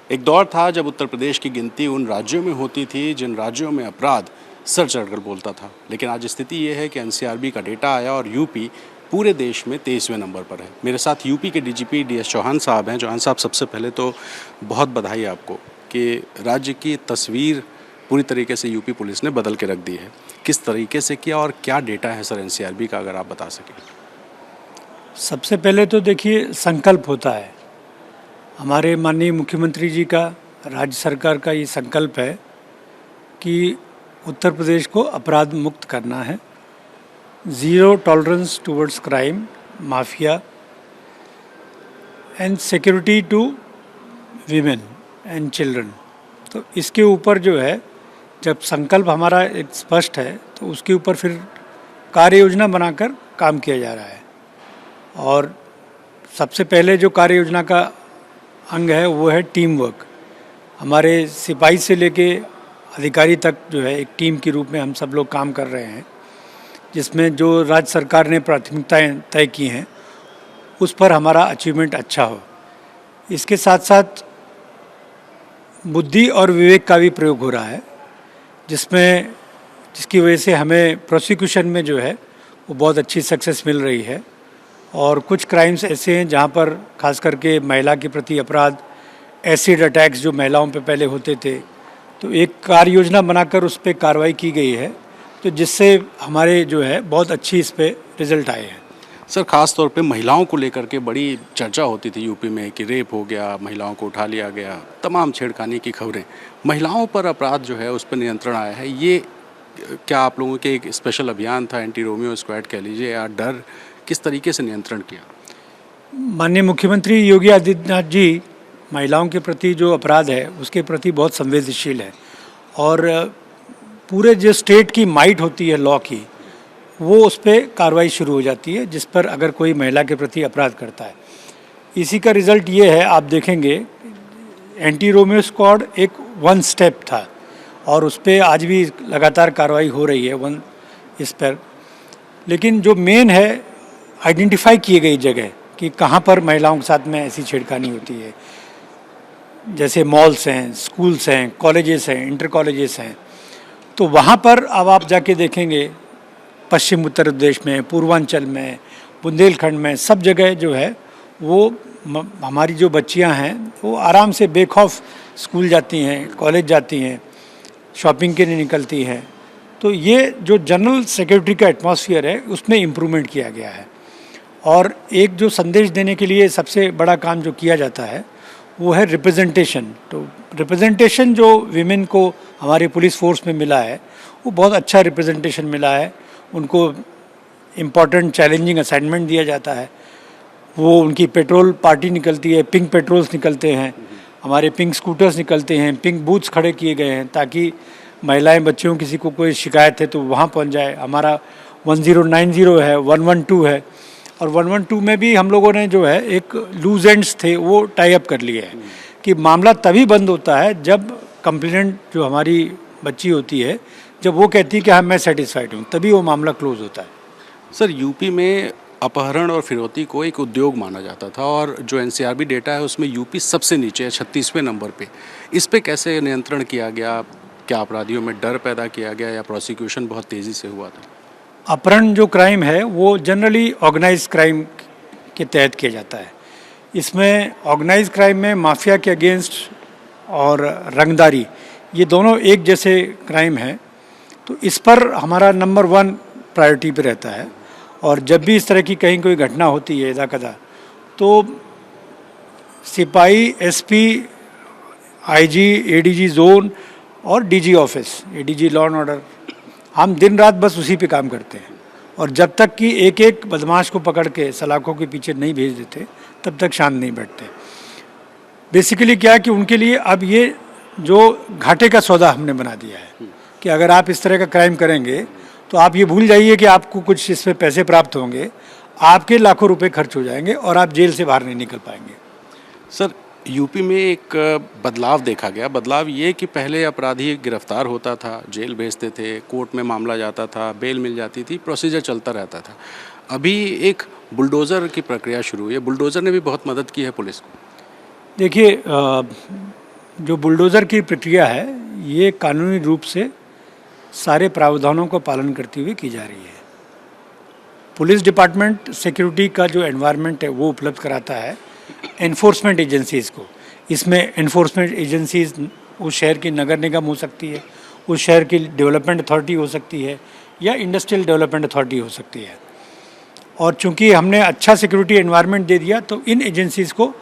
एक दौर था जब उत्तर प्रदेश की गिनती उन राज्यों में होती थी जिन राज्यों में अपराध सर चढ़कर बोलता था, लेकिन आज स्थिति ये है कि एनसीआरबी का डेटा आया और यूपी पूरे देश में 23वें नंबर पर है। मेरे साथ यूपी के डीजीपी डीएस चौहान साहब हैं। चौहान साहब, सबसे पहले तो बहुत बधाई आपको कि राज्य की तस्वीर पूरी तरीके से यूपी पुलिस ने बदल के रख दी है। किस तरीके से किया और क्या डेटा है सर एनसीआरबी का, अगर आप बता सकें। सबसे पहले तो देखिए, संकल्प होता है हमारे माननीय मुख्यमंत्री जी का, राज्य सरकार का ये संकल्प है कि उत्तर प्रदेश को अपराध मुक्त करना है। Zero tolerance towards crime, mafia and security to women and children. तो इसके ऊपर जो है, जब संकल्प हमारा एक स्पष्ट है तो उसके ऊपर फिर कार्य योजना बनाकर काम किया जा रहा है। और सबसे पहले जो कार्य योजना का अंग है वो है टीम वर्क। हमारे सिपाही से लेके अधिकारी तक जो है एक टीम के रूप में हम सब लोग काम कर रहे हैं, जिसमें जो राज्य सरकार ने प्राथमिकताएं तय की हैं उस पर हमारा अचीवमेंट अच्छा हो। इसके साथ साथ बुद्धि और विवेक का भी प्रयोग हो रहा है, जिसकी वजह से हमें प्रोसिक्यूशन में जो है वो बहुत अच्छी सक्सेस मिल रही है। और कुछ क्राइम्स ऐसे हैं जहाँ पर खास करके महिला के प्रति अपराध, एसिड अटैक्स जो महिलाओं पे पहले होते थे, तो एक कार्य योजना बनाकर उस पर कार्रवाई की गई है, तो जिससे हमारे जो है बहुत अच्छी इस पर रिजल्ट आए हैं। सर, खास तौर पे महिलाओं को लेकर के बड़ी चर्चा होती थी यूपी में कि रेप हो गया, महिलाओं को उठा लिया गया, तमाम छेड़खानी की खबरें। महिलाओं पर अपराध जो है उस पर नियंत्रण आया है। ये क्या आप लोगों के एक स्पेशल अभियान था, एंटी रोमियो स्क्वाड कह लीजिए, या डर, किस तरीके से नियंत्रण किया? माननीय मुख्यमंत्री योगी आदित्यनाथ जी महिलाओं के प्रति जो अपराध है उसके प्रति बहुत संवेदनशील है। और पूरे जो स्टेट की माइट होती है लॉ की, वो उस पर कार्रवाई शुरू हो जाती है जिस पर अगर कोई महिला के प्रति अपराध करता है। इसी का रिज़ल्ट ये है, आप देखेंगे एंटी रोमियो स्क्वाड एक वन स्टेप था और उस पर आज भी लगातार कार्रवाई हो रही है इस पर। लेकिन जो मेन है, आइडेंटिफाई किए गई जगह कि कहाँ पर महिलाओं के साथ में ऐसी छेड़खानी होती है, जैसे मॉल्स हैं, स्कूल्स हैं, कॉलेजेस हैं, इंटर कॉलेजेस हैं, तो वहाँ पर अब आप जाके देखेंगे पश्चिम उत्तर प्रदेश में, पूर्वांचल में, बुंदेलखंड में, सब जगह जो है वो हमारी जो बच्चियाँ हैं वो आराम से बेखौफ स्कूल जाती हैं, कॉलेज जाती हैं, शॉपिंग के लिए निकलती हैं। तो ये जो जनरल सिक्योरिटी का एटमॉस्फेयर है उसमें इम्प्रूवमेंट किया गया है। और एक जो संदेश देने के लिए सबसे बड़ा काम जो किया जाता है वो है रिप्रेजेंटेशन। तो रिप्रेजेंटेशन जो विमेन को हमारे पुलिस फोर्स में मिला है वो बहुत अच्छा रिप्रेजेंटेशन मिला है। उनको इम्पॉर्टेंट चैलेंजिंग असाइनमेंट दिया जाता है। वो उनकी पेट्रोल पार्टी निकलती है, पिंक पेट्रोल्स निकलते हैं, हमारे पिंक स्कूटर्स निकलते हैं, पिंक बूथ्स खड़े किए गए हैं ताकि महिलाएं, बच्चियों, किसी को कोई शिकायत है तो वहाँ पहुँच जाए। हमारा 1090 है, 112 है, और 112 में भी हम लोगों ने जो है एक लूज एंड्स थे वो टाई अप कर लिए हैं कि मामला तभी बंद होता है जब कंप्लेनेंट जो हमारी बच्ची होती है, जब वो कहती है कि हाँ मैं सेटिस्फाइड हूँ, तभी वो मामला क्लोज होता है। सर, यूपी में अपहरण और फिरौती को एक उद्योग माना जाता था और जो एनसीआरबी डेटा है उसमें यूपी सबसे नीचे है, 36वें नंबर पे। इस पे कैसे नियंत्रण किया गया? क्या अपराधियों में डर पैदा किया गया या प्रोसिक्यूशन बहुत तेज़ी से हुआ था? अपहरण जो क्राइम है वो जनरली ऑर्गेनाइज क्राइम के तहत किया जाता है। इसमें ऑर्गेनाइज क्राइम में माफिया के अगेंस्ट और रंगदारी, ये दोनों एक जैसे क्राइम हैं, तो इस पर हमारा नंबर 1 प्रायोरिटी पे रहता है। और जब भी इस तरह की कहीं कोई घटना होती है यदाकदा, तो सिपाही, एसपी, आईजी, एडीजी जोन और DG office, ADG law and order, हम दिन रात बस उसी पे काम करते हैं। और जब तक कि एक एक बदमाश को पकड़ के सलाखों के पीछे नहीं भेज देते तब तक शांत नहीं बैठते। बेसिकली क्या है कि उनके लिए अब ये जो घाटे का सौदा हमने बना दिया है कि अगर आप इस तरह का क्राइम करेंगे तो आप ये भूल जाइए कि आपको कुछ इसमें पैसे प्राप्त होंगे, आपके लाखों रुपए खर्च हो जाएंगे और आप जेल से बाहर नहीं निकल पाएंगे। सर, यूपी में एक बदलाव देखा गया। बदलाव ये कि पहले अपराधी गिरफ्तार होता था, जेल भेजते थे, कोर्ट में मामला जाता था, बेल मिल जाती थी, प्रोसीजर चलता रहता था। अभी एक बुलडोज़र की प्रक्रिया शुरू हुई है। बुलडोज़र ने भी बहुत मदद की है पुलिस को। देखिए, जो बुलडोज़र की प्रक्रिया है ये कानूनी रूप से सारे प्रावधानों का पालन करते हुए की जा रही है। पुलिस डिपार्टमेंट सिक्योरिटी का जो एनवायरनमेंट है वो उपलब्ध कराता है एनफोर्समेंट एजेंसीज़ को। इसमें एनफोर्समेंट एजेंसीज़ उस शहर की नगर निगम हो सकती है, उस शहर की डेवलपमेंट अथॉरिटी हो सकती है या इंडस्ट्रियल डेवलपमेंट अथॉरिटी हो सकती है। और चूंकि हमने अच्छा सिक्योरिटी एनवायरनमेंट दे दिया तो इन एजेंसीज़ को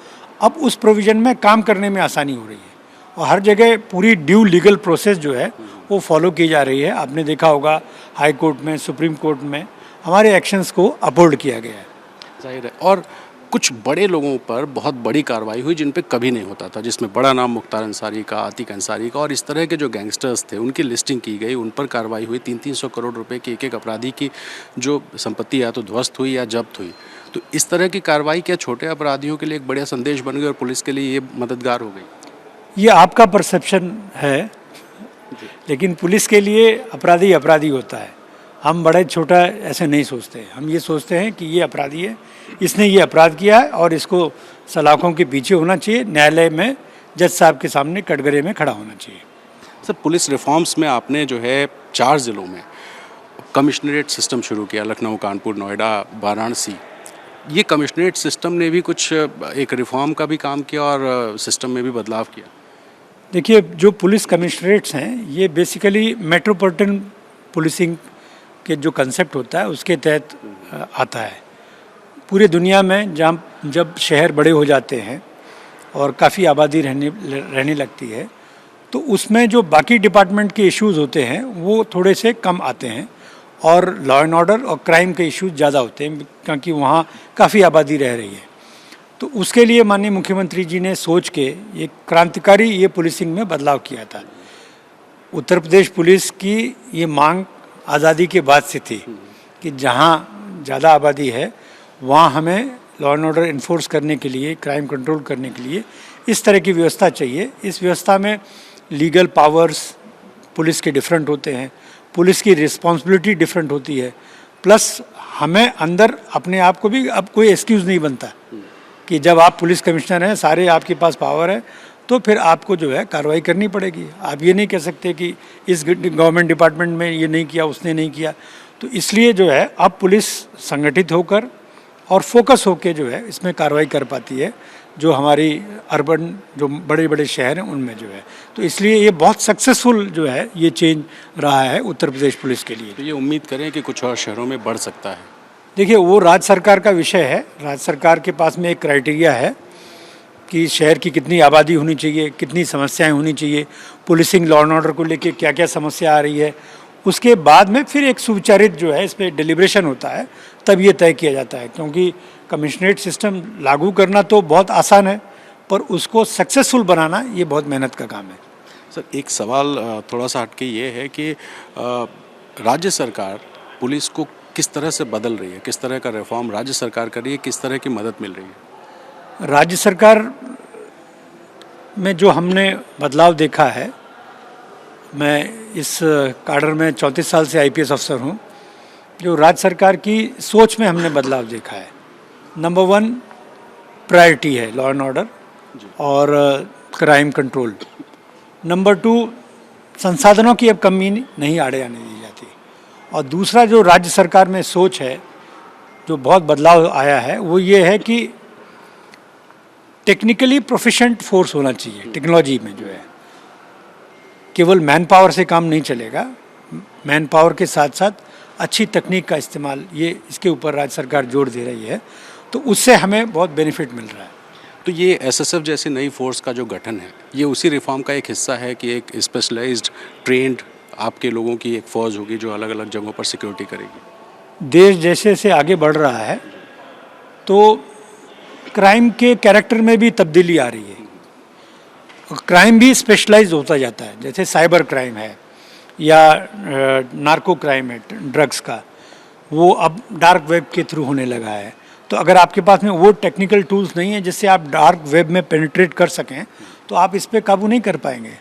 अब उस प्रोविज़न में काम करने में आसानी हो रही है और हर जगह पूरी ड्यू लीगल प्रोसेस जो है वो फॉलो की जा रही है। आपने देखा होगा हाई कोर्ट में, सुप्रीम कोर्ट में हमारे एक्शंस को अपहोल्ड किया गया है। जाहिर है। और कुछ बड़े लोगों पर बहुत बड़ी कार्रवाई हुई जिन पे कभी नहीं होता था, जिसमें बड़ा नाम मुख्तार अंसारी का, आतिक अंसारी का और इस तरह के जो गैंगस्टर्स थे उनकी लिस्टिंग की गई, उन पर कार्रवाई हुई। 300 करोड़ रुपए की एक अपराधी की जो संपत्ति या तो ध्वस्त हुई या जब्त हुई। तो इस तरह की कार्रवाई क्या छोटे अपराधियों के लिए एक बढ़िया संदेश बन गई और पुलिस के लिए ये मददगार हो गई? ये आपका परसेप्शन है, लेकिन पुलिस के लिए अपराधी अपराधी होता है। हम बड़े छोटा ऐसे नहीं सोचते, हम ये सोचते हैं कि ये अपराधी है, इसने ये अपराध किया है और इसको सलाखों के पीछे होना चाहिए, न्यायालय में जज साहब के सामने कटघरे में खड़ा होना चाहिए। सर, पुलिस रिफॉर्म्स में आपने जो है 4 ज़िलों में कमिश्नरेट सिस्टम शुरू किया, लखनऊ, कानपुर, नोएडा, वाराणसी। ये कमिश्नरेट सिस्टम ने भी कुछ एक रिफॉर्म का भी काम किया और सिस्टम में भी बदलाव किया? देखिए, जो पुलिस कमिश्नरेट्स हैं ये बेसिकली मेट्रोपॉलिटन पुलिसिंग के जो कंसेप्ट होता है उसके तहत आता है। पूरे दुनिया में जब शहर बड़े हो जाते हैं और काफ़ी आबादी रहने लगती है तो उसमें जो बाकी डिपार्टमेंट के इश्यूज़ होते हैं वो थोड़े से कम आते हैं और लॉ एंड ऑर्डर और क्राइम के इश्यूज ज़्यादा होते हैं क्योंकि वहाँ काफ़ी आबादी रह रही है। तो उसके लिए माननीय मुख्यमंत्री जी ने सोच के एक क्रांतिकारी ये पुलिसिंग में बदलाव किया था। उत्तर प्रदेश पुलिस की ये मांग आज़ादी के बाद से थी कि जहाँ ज़्यादा आबादी है वहाँ हमें लॉ एंड ऑर्डर इन्फोर्स करने के लिए, क्राइम कंट्रोल करने के लिए इस तरह की व्यवस्था चाहिए। इस व्यवस्था में लीगल पावर्स पुलिस के डिफरेंट होते हैं, पुलिस की रिस्पॉन्सिबिलिटी डिफरेंट होती है, प्लस हमें अंदर अपने आप को भी अब कोई एक्सक्यूज़ नहीं बनता कि जब आप पुलिस कमिश्नर हैं, सारे आपके पास पावर है तो फिर आपको जो है कार्रवाई करनी पड़ेगी। आप ये नहीं कह सकते कि इस गवर्नमेंट डिपार्टमेंट में ये नहीं किया, उसने नहीं किया। तो इसलिए जो है अब पुलिस संगठित होकर और फोकस होकर जो है इसमें कार्रवाई कर पाती है, जो हमारी अर्बन जो बड़े बड़े शहर हैं उनमें जो है। तो इसलिए ये बहुत सक्सेसफुल जो है ये चेंज रहा है उत्तर प्रदेश पुलिस के लिए। तो ये उम्मीद करें कि कुछ और शहरों में बढ़ सकता है? देखिए, वो राज्य सरकार का विषय है। राज्य सरकार के पास में एक क्राइटेरिया है कि शहर की कितनी आबादी होनी चाहिए, कितनी समस्याएं होनी चाहिए, पुलिसिंग लॉ एंड ऑर्डर को लेके क्या क्या समस्या आ रही है। उसके बाद में फिर एक सुविचारित जो है इस पर डिलिब्रेशन होता है, तब ये तय किया जाता है। क्योंकि कमिश्नरेट सिस्टम लागू करना तो बहुत आसान है पर उसको सक्सेसफुल बनाना ये बहुत मेहनत का काम है। सर, एक सवाल थोड़ा सा हटके ये है कि राज्य सरकार पुलिस को किस तरह से बदल रही है, किस तरह का रिफॉर्म राज्य सरकार कर रही है, किस तरह की मदद मिल रही है? राज्य सरकार में जो हमने बदलाव देखा है, मैं इस काडर में 34 साल से आईपीएस अफसर हूँ, जो राज्य सरकार की सोच में हमने बदलाव देखा है। नंबर 1 प्रायोरिटी है लॉ एंड ऑर्डर और क्राइम कंट्रोल। नंबर 2 संसाधनों की अब कमी नहीं आड़े आने दी जाती। और दूसरा जो राज्य सरकार में सोच है, जो बहुत बदलाव आया है, वो ये है कि टेक्निकली प्रोफिशिएंट फोर्स होना चाहिए। टेक्नोलॉजी में जो है केवल मैन पावर से काम नहीं चलेगा, मैन पावर के साथ साथ अच्छी तकनीक का इस्तेमाल, ये इसके ऊपर राज्य सरकार जोर दे रही है। तो उससे हमें बहुत बेनिफिट मिल रहा है। तो ये एसएसएफ जैसी नई फोर्स का जो गठन है, ये उसी रिफॉर्म का एक हिस्सा है कि एक स्पेशलाइज्ड ट्रेंड आपके लोगों की एक फ़ौज होगी जो अलग अलग जगहों पर सिक्योरिटी करेगी? देश जैसे से आगे बढ़ रहा है तो क्राइम के कैरेक्टर में भी तब्दीली आ रही है। क्राइम भी स्पेशलाइज होता जाता है, जैसे साइबर क्राइम है या नार्को क्राइम है ड्रग्स का, वो अब डार्क वेब के थ्रू होने लगा है। तो अगर आपके पास में वो टेक्निकल टूल्स नहीं है जिससे आप डार्क वेब में पेनिट्रेट कर सकें तो आप इस पर काबू नहीं कर पाएंगे।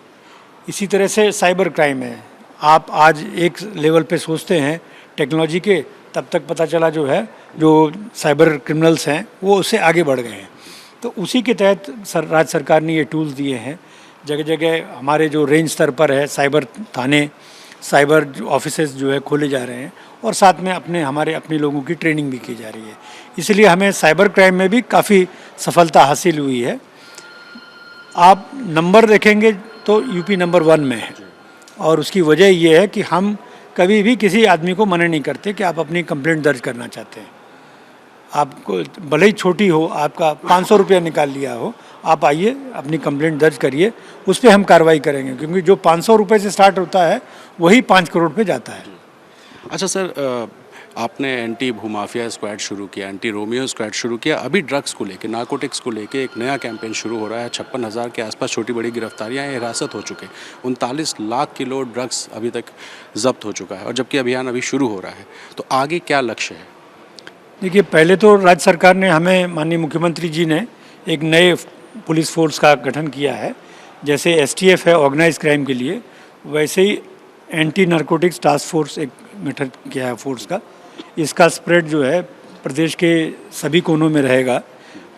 इसी तरह से साइबर क्राइम है, आप आज एक लेवल पे सोचते हैं टेक्नोलॉजी के, तब तक पता चला जो है जो साइबर क्रिमिनल्स हैं वो उससे आगे बढ़ गए हैं। तो उसी के तहत राज्य सरकार ने ये टूल्स दिए हैं जगह जगह हमारे जो रेंज स्तर पर है साइबर थाने, साइबर ऑफिसेज जो है खोले जा रहे हैं और साथ में अपने लोगों की ट्रेनिंग भी की जा रही है। इसलिए हमें साइबर क्राइम में भी काफ़ी सफलता हासिल हुई है। आप नंबर देखेंगे तो यूपी नंबर 1 में है और उसकी वजह ये है कि हम कभी भी किसी आदमी को मना नहीं करते कि आप अपनी कंप्लेंट दर्ज करना चाहते हैं। आपको भले ही छोटी हो, आपका 500 रुपया निकाल लिया हो, आप आइए अपनी कंप्लेंट दर्ज करिए, उस पर हम कार्रवाई करेंगे, क्योंकि जो 500 रुपये से स्टार्ट होता है वही 5 करोड़ पे जाता है। अच्छा सर, आपने एंटी भूमाफिया स्क्वाड शुरू किया, एंटी रोमियो स्क्वाड शुरू किया, अभी ड्रग्स को लेके, नार्कोटिक्स को लेके एक नया कैंपेन शुरू हो रहा है। 56,000 के आसपास छोटी बड़ी गिरफ्तारियां हिरासत हो चुके, 39 लाख किलो ड्रग्स अभी तक जब्त हो चुका है, और जबकि अभियान अभी शुरू हो रहा है, तो आगे क्या लक्ष्य है? देखिए, पहले तो राज्य सरकार ने हमें, माननीय मुख्यमंत्री जी ने एक नए पुलिस फोर्स का गठन किया है। जैसे STF है ऑर्गेनाइज क्राइम के लिए, वैसे ही एंटी नार्कोटिक्स टास्क फोर्स एक गठन किया है फोर्स का। इसका स्प्रेड जो है प्रदेश के सभी कोनों में रहेगा,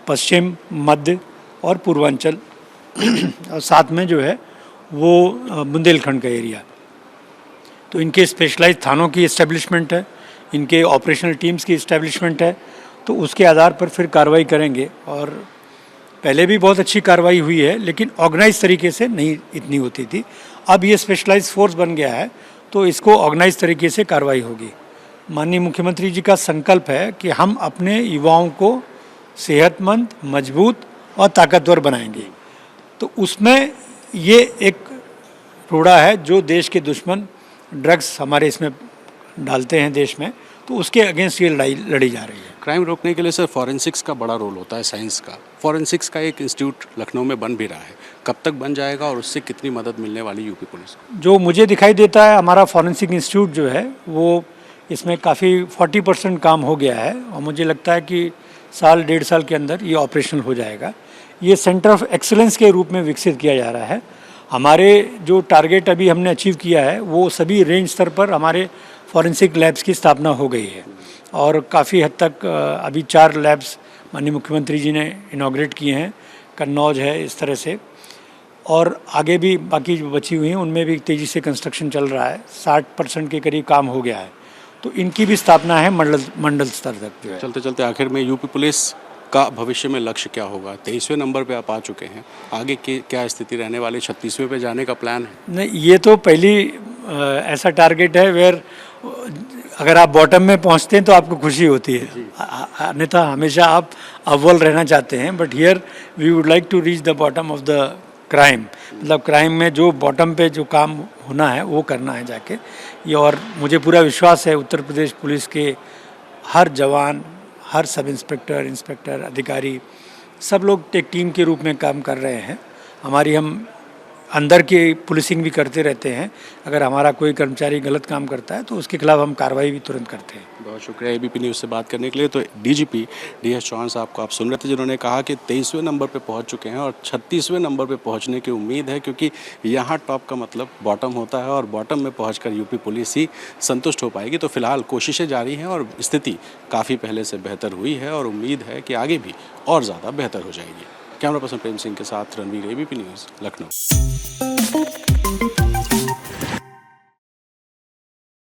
पश्चिम, मध्य और पूर्वांचल और साथ में जो है वो बुंदेलखंड का एरिया। तो इनके स्पेशलाइज थानों की इस्टेब्लिशमेंट है, इनके ऑपरेशनल टीम्स की इस्टेब्लिशमेंट है, तो उसके आधार पर फिर कार्रवाई करेंगे। और पहले भी बहुत अच्छी कार्रवाई हुई है, लेकिन ऑर्गेनाइज तरीके से नहीं इतनी होती थी। अब ये स्पेशलाइज फोर्स बन गया है, तो इसको ऑर्गेनाइज तरीके से कार्रवाई होगी। माननीय मुख्यमंत्री जी का संकल्प है कि हम अपने युवाओं को सेहतमंद, मजबूत और ताकतवर बनाएंगे। तो उसमें ये एक रोड़ा है जो देश के दुश्मन ड्रग्स हमारे इसमें डालते हैं देश में, तो उसके अगेंस्ट ये लड़ाई लड़ी जा रही है। क्राइम रोकने के लिए सर फॉरेंसिक्स का बड़ा रोल होता है, साइंस का। फॉरेंसिक्स का एक इंस्टीट्यूट लखनऊ में बन भी रहा है, कब तक बन जाएगा और उससे कितनी मदद मिलने वाली यूपी पुलिस को? जो मुझे दिखाई देता है, हमारा फॉरेंसिक इंस्टीट्यूट जो है वो इसमें काफ़ी 40% काम हो गया है, और मुझे लगता है कि साल 1.5 साल के अंदर ये ऑपरेशनल हो जाएगा। ये सेंटर ऑफ एक्सीलेंस के रूप में विकसित किया जा रहा है। हमारे जो टारगेट अभी हमने अचीव किया है, वो सभी रेंज स्तर पर हमारे फॉरेंसिक लैब्स की स्थापना हो गई है, और काफ़ी हद तक अभी 4 लैब्स माननीय मुख्यमंत्री जी ने इनॉग्रेट किए हैं। कन्नौज है, इस तरह से, और आगे भी बाकी जो बची हुई हैं उनमें भी तेज़ी से कंस्ट्रक्शन चल रहा है। 60% के करीब काम हो गया है, तो इनकी भी स्थापना है मंडल स्तर तक जो है। चलते चलते आखिर में यूपी पुलिस का भविष्य में लक्ष्य क्या होगा? 23वें नंबर पे आप आ चुके हैं, आगे की क्या स्थिति रहने वाली? 36वें पे जाने का प्लान है? नहीं, ये तो पहली ऐसा टारगेट है वेयर अगर आप बॉटम में पहुंचते हैं तो आपको खुशी होती है, अन्यथा हमेशा आप अव्वल रहना चाहते हैं। But here we would like to reach the bottom of the crime, मतलब क्राइम में जो बॉटम पे जो काम होना है वो करना है जाके ये। और मुझे पूरा विश्वास है उत्तर प्रदेश पुलिस के हर जवान, हर सब इंस्पेक्टर, अधिकारी, सब लोग एक टीम के रूप में काम कर रहे हैं। हम अंदर की पुलिसिंग भी करते रहते हैं। अगर हमारा कोई कर्मचारी गलत काम करता है तो उसके खिलाफ हम कार्रवाई भी तुरंत करते हैं। बहुत शुक्रिया ABP न्यूज़ से बात करने के लिए। तो DGP DS चौहान साहब को आप सुन रहे थे, जिन्होंने कहा कि 23वें नंबर पे पहुंच चुके हैं और 36वें नंबर पे पहुंचने की उम्मीद है, क्योंकि यहाँ टॉप का मतलब बॉटम होता है और बॉटम में पहुंचकर यूपी पुलिस ही संतुष्ट हो पाएगी। तो फिलहाल कोशिशें जारी हैं और स्थिति काफ़ी पहले से बेहतर हुई है और उम्मीद है कि आगे भी और ज़्यादा बेहतर हो जाएगी। कैमरा पर्सन प्रेम सिंह के साथ रणवीर, ABP न्यूज़, लखनऊ।